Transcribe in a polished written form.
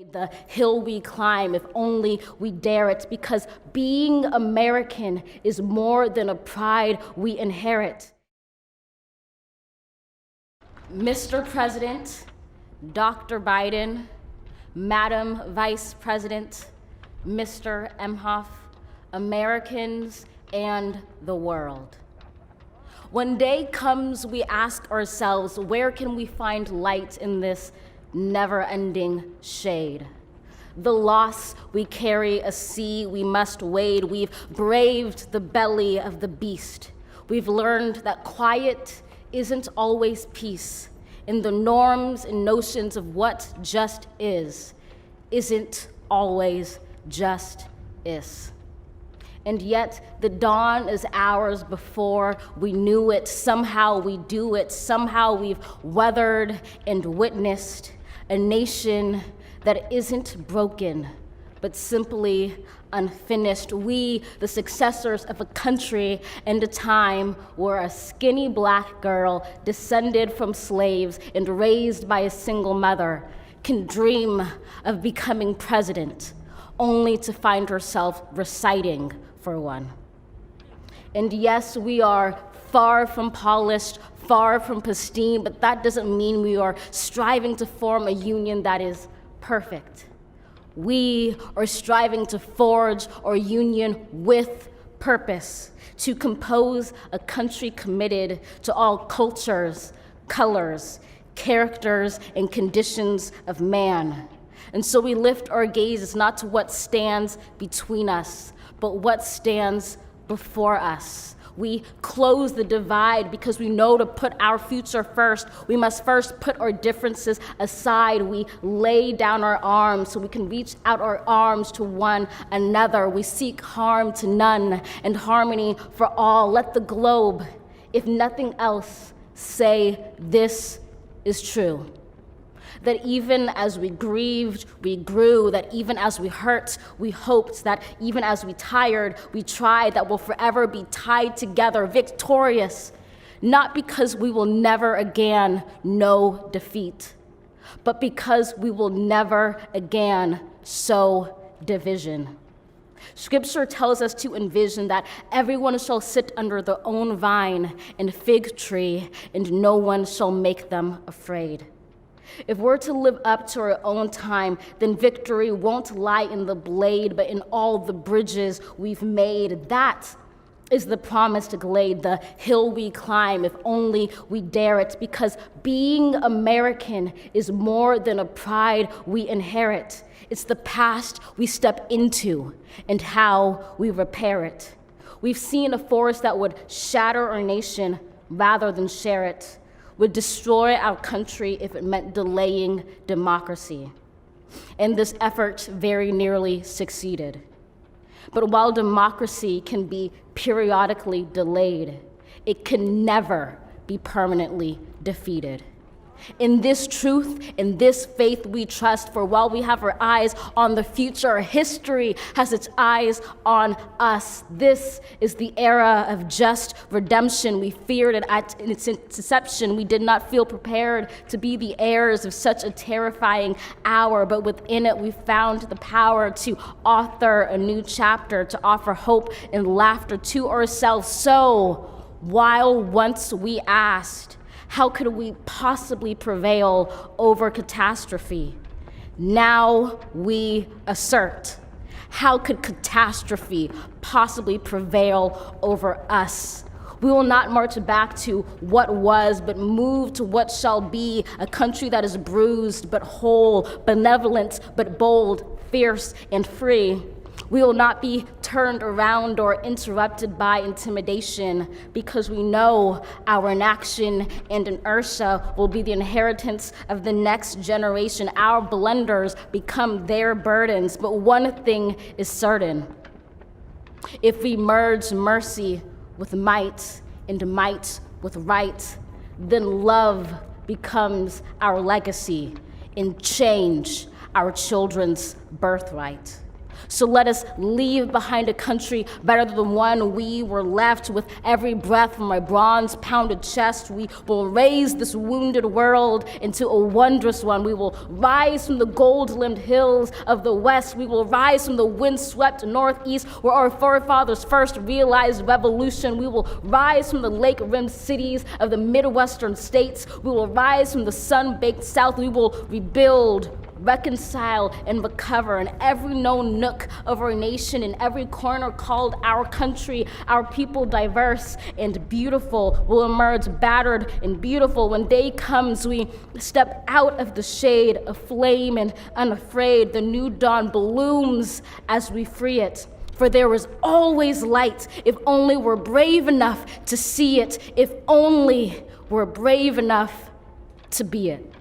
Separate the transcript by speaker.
Speaker 1: The hill we climb, if only we dare it, because being American is more than a pride we inherit. Mr. President, Dr. Biden, Madam Vice President, Mr. Emhoff, Americans and the world. When day comes, we ask ourselves, where can we find light in this never-ending shade? The loss we carry, a sea we must wade. We've braved the belly of the beast. We've learned that quiet isn't always peace, and the norms and notions of what just isn't always just is. And yet the dawn is ours before we knew it. Somehow we do it. Somehow we've weathered and witnessed a nation that isn't broken, but simply unfinished. We, the successors of a country and a time where a skinny black girl descended from slaves and raised by a single mother can dream of becoming president, only to find herself reciting for one. And yes, we are far from polished, far from pristine, but that doesn't mean we are striving to form a union that is perfect. We are striving to forge our union with purpose, to compose a country committed to all cultures, colors, characters, and conditions of man. And so we lift our gazes not to what stands between us, but what stands before us. We close the divide because we know to put our future first, we must first put our differences aside. We lay down our arms so we can reach out our arms to one another. We seek harm to none and harmony for all. Let the globe, if nothing else, say this is true. That even as we grieved, we grew, that even as we hurt, we hoped, that even as we tired, we tried, that we'll forever be tied together, victorious, not because we will never again know defeat, but because we will never again sow division. Scripture tells us to envision that everyone shall sit under their own vine and fig tree, and no one shall make them afraid. If we're to live up to our own time, then victory won't lie in the blade, but in all the bridges we've made. That is the promised glade, the hill we climb, if only we dare it, because being American is more than a pride we inherit. It's the past we step into and how we repair it. We've seen a force that would shatter our nation rather than share it, would destroy our country if it meant delaying democracy. And this effort very nearly succeeded. But while democracy can be periodically delayed, it can never be permanently defeated. In this truth, in this faith we trust, for while we have our eyes on the future, history has its eyes on us. This is the era of just redemption. We feared it at its inception. We did not feel prepared to be the heirs of such a terrifying hour, but within it we found the power to author a new chapter, to offer hope and laughter to ourselves. So, while once we asked, how could we possibly prevail over catastrophe? Now we assert, how could catastrophe possibly prevail over us? We will not march back to what was, but move to what shall be, a country that is bruised but whole, benevolent but bold, fierce and free. We will not be turned around or interrupted by intimidation, because we know our inaction and inertia will be the inheritance of the next generation. Our blunders become their burdens, but one thing is certain. If we merge mercy with might and might with right, then love becomes our legacy and change our children's birthright. So let us leave behind a country better than the one we were left. With every breath from my bronze-pounded chest, we will raise this wounded world into a wondrous one. We will rise from the gold-limbed hills of the West. We will rise from the wind-swept Northeast, where our forefathers first realized revolution. We will rise from the lake-rimmed cities of the Midwestern states. We will rise from the sun-baked South. We will rebuild, reconcile, and recover in every known nook of our nation, in every corner called our country. Our people, diverse and beautiful, will emerge battered and beautiful. When day comes, we step out of the shade, aflame and unafraid. The new dawn blooms as we free it. For there is always light, if only we're brave enough to see it, if only we're brave enough to be it.